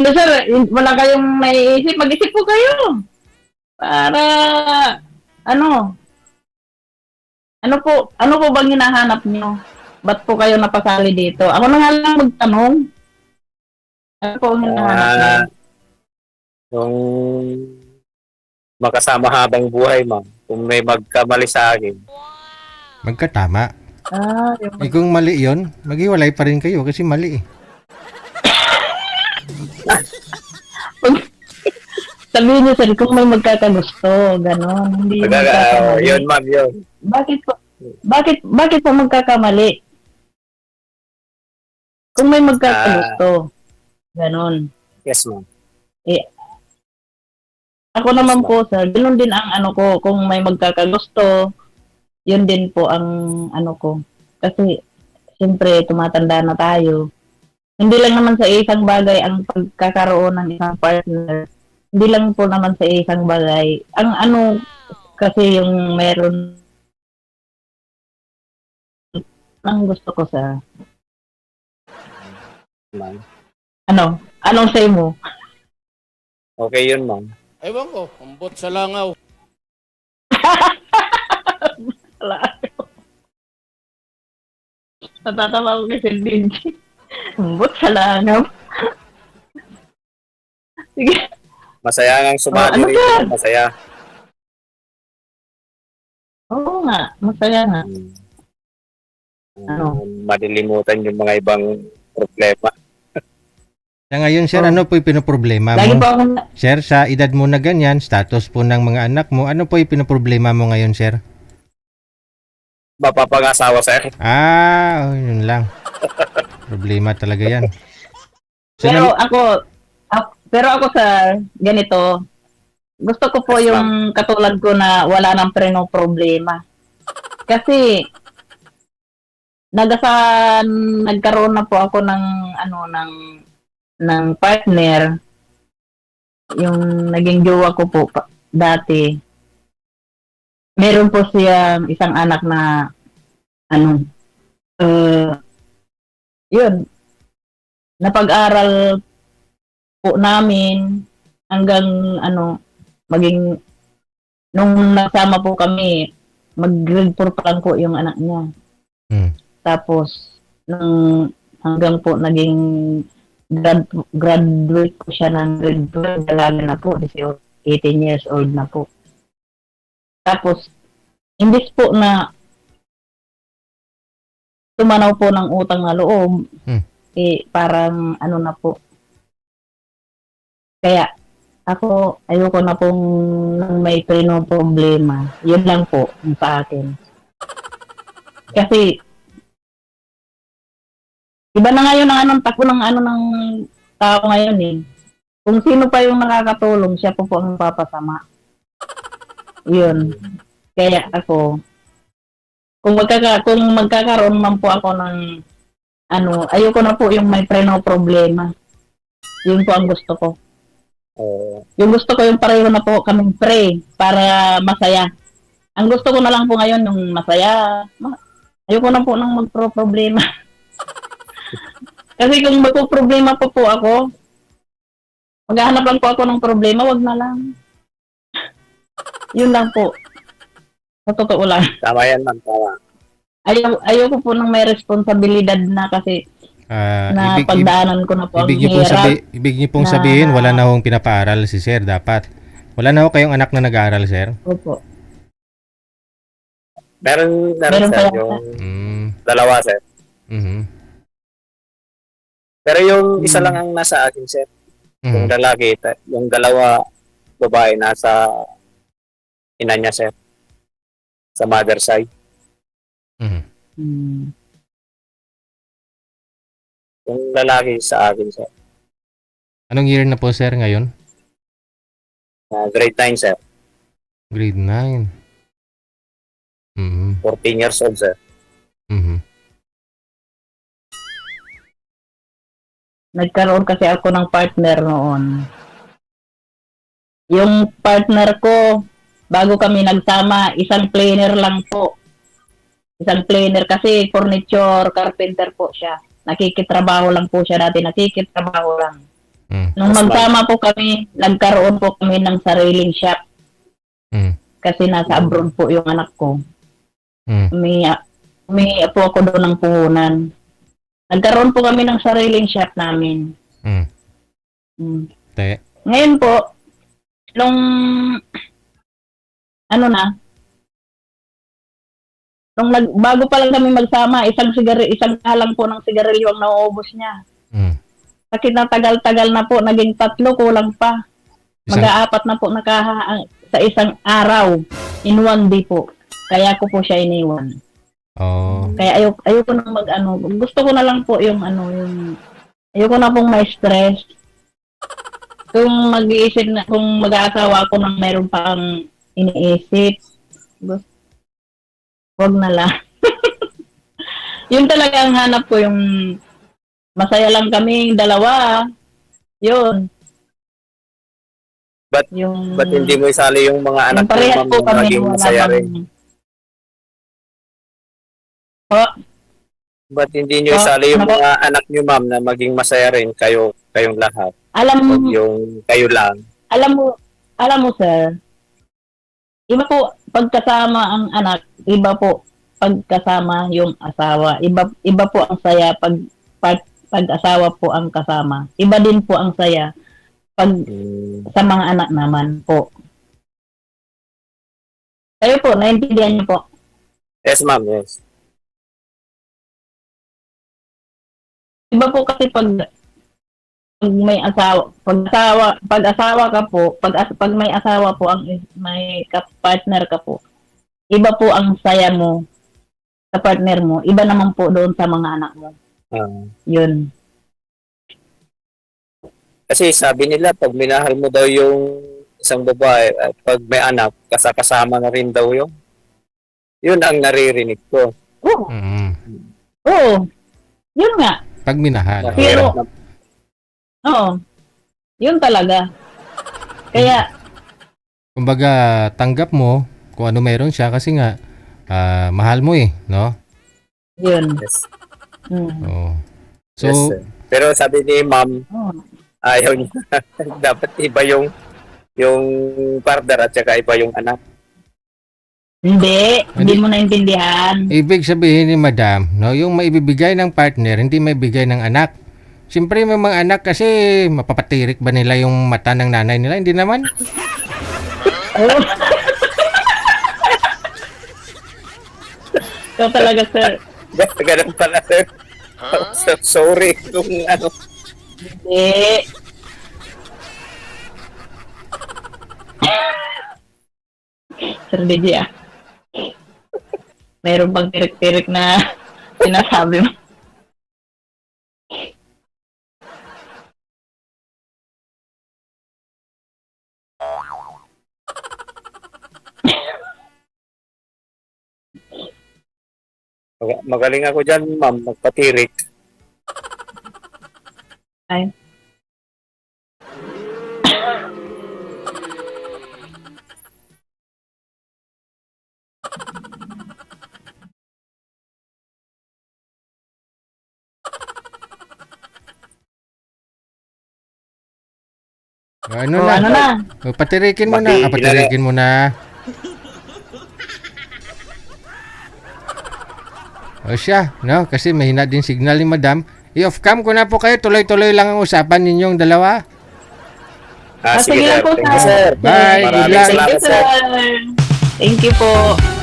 Hindi, sir, wala kayong naiisip. Mag-isip po kayo. Para, ano, ano po bang hinahanap nyo? Ba't po kayo napasali dito? Ako na nga lang magtanong. Ano po ang hinahanap nyo? Ah, yung makasama habang buhay, ma'am. Kung may magkamali sa akin, Magkatama. Yung Kung mali yon, maghiwalay pa rin kayo kasi mali eh. sabihin niyo, sir, kung may magkakagusto, gano'n. Hindi magkakamali. yun, ma'am, yun. Bakit po? Bakit po magkakamali? Kung may magkakagusto, gano'n. Yes, ma'am. Eh, ako naman po, sir, gano'n din ang ano ko, kung may magkakagusto, yun din po ang ano ko. Kasi, siyempre, tumatanda na tayo. Hindi lang naman sa isang bagay ang pagkakaroon ng isang partner. Hindi lang po naman sa isang bagay. Ang ano, kasi yung meron ang gusto ko sa Ma'am. anong say mo? Okay yun, ma'am. Ewan ko, umbot sa langaw. Natatawa ko kasi Benji. Umbot sa langaw. Sige. Masaya nga sumali ano rito. ka? Masaya. Oo nga, masaya nga. Ano? Malilimutan yung mga ibang problema. Sa ngayon, sir, ano po yung pinoproblema Lagi mo? po ako Sir, sa edad mo na ganyan, status po ng mga anak mo, ano po yung pinoproblema mo ngayon, sir? Mapapangasawa, sir. Yun lang. Problema talaga yan. So, pero ako sa ganito, gusto ko po Yes, yung katulad ko na wala nang problema. Kasi nagkaroon na po ako ng ng partner, yung naging jowa ko po dati. Meron po siya isang anak na yun, napag-aral po namin hanggang maging nung nasama po kami, mag-grade 4 pa lang po yung anak niya. Tapos nung hanggang po naging graduate ko siya ng grade 12, dalaga na po, 18 years old na po. Tapos imbis po na tumanaw po ng utang na loob, parang na po. Kaya ako, ayoko na pong may problema. Yun lang po sa akin. Kasi iba na ngayon ang anong takbo ng ng tao ngayon eh. Kung sino pa yung nakakatulong, siya po ang papasama. Yun. Kaya ako, kung magkakaroon man po ako ng ayoko na po yung may problema. Yun po ang gusto ko. Yung gusto ko yung pareho na po kaming para masaya. Ang gusto ko na lang po ngayon yung masaya. Ayoko na po nang magpro-problema. Kasi kung magpo-problema po ako, maghahanap lang po ako ng problema, wag na lang. Yun lang po. Sa totoo lang. Tama yan, ma'am. Tama. Ayoko po nang may responsibilidad na kasi pagdaanan ko na po ang hirap. Ibig niyo pong sabihin, wala na hong pinapaaral si sir, dapat. Wala na ho kayong anak na nag-aaral, sir? Opo. Meron sir, yung dalawa, sir. Pero yung isa lang ang nasa akin, sir. Yung lalaki, yung dalawa babae nasa ina niya, sir. Sa mother side. Yung lalaki sa akin, sir. Anong year na po, sir, ngayon? Grade 9, sir. Grade 9. 14 years old, sir. Nagkaroon kasi ako ng partner noon. Yung partner ko, bago kami nagsama, isang planer lang po. Isang planer kasi furniture, carpenter po siya. Nakikitrabaho lang po siya dati, nakikitrabaho lang. Nung Yes, nagsama po kami, nagkaroon po kami ng sariling shop Mm. kasi nasa abroad po yung anak ko. Mm. May po ako doon ng puhunan. Nagkaroon po kami ng sariling shop namin. Mm. Mm. Te. Ngayon po, nung bago pa lang kami magsama, isang kalang po ng sigarilyo ang nauubos niya. Mm. Kasi natagal-tagal na po, naging 3, kulang pa. Isang- Mag-aapat na po sa isang araw, in 1 day po. Kaya ko po siya iniwan. Oh. Kaya ayoko na gusto ko na lang po yung ayoko na pong may stress. Kung mag-iisip na, kung mag-aasawa ako ng meron pang iniisip, wag na lang. Yun talaga ang hanap ko, yung masaya lang kaming dalawa. Yun. Ba't hindi mo isali yung mga anak yung parehas mo, po ma'am, na kami, maging wala masaya rin? Ba't hindi nyo isali yung ano po? mga anak nyo, ma'am, na maging masaya rin kayong lahat? Huwag yung kayo lang. Alam mo sir, iba po pagkasama ang anak, iba po pagkasama yung asawa. Iba po ang saya pag-asawa po ang kasama. Iba din po ang saya pag sa mga anak naman po. Kayo po, naintindihan niyo po. Yes, ma'am, yes. Iba po kasi pag may pag-asawa ka po, pag may asawa po, may partner ka po, iba po ang saya mo sa partner mo, iba naman po doon sa mga anak mo. Yun. Kasi sabi nila, pag minahal mo daw yung isang babae, at pag may anak, kasama na rin daw yun ang naririnig ko. Oo. Mm. Oo. Yun nga. Pag minahal. Pero- Oo. Yun talaga. Kaya, Kumbaga, tanggap mo kung ano meron siya kasi nga mahal mo no? yun. Yes. Oo. So, Yes, sir. Pero sabi ni ma'am, Oo. ayaw niya. Dapat iba yung partner at saka iba yung anak. Hindi mo naintindihan. ibig sabihin ni madam, no, yung maibibigay ng partner, hindi maibigay ng anak. Siyempre may mga anak kasi mapapatirik ba nila yung mata ng nanay nila? Hindi naman. Oo. Ikaw talaga, sir. Ganun pala, sir. Sorry kung ano. Hindi. Sir DJ, Meron bang tirik-tirik na sinasabi mo? Magaling ako dyan, ma'am, magpatirik. Ay. Ano O, na? ano na? O, patirikin mo na. Bakit? Patirikin mo na. O siya, no? Kasi mahina din signal ni madam. I-off cam ko na po kayo. Tuloy-tuloy lang ang usapan ninyong dalawa. Sige, Sige sir. lang po, Thank you, sir. sir. Bye. Maraming Good luck. salamat, Thank you, sir. Thank you po.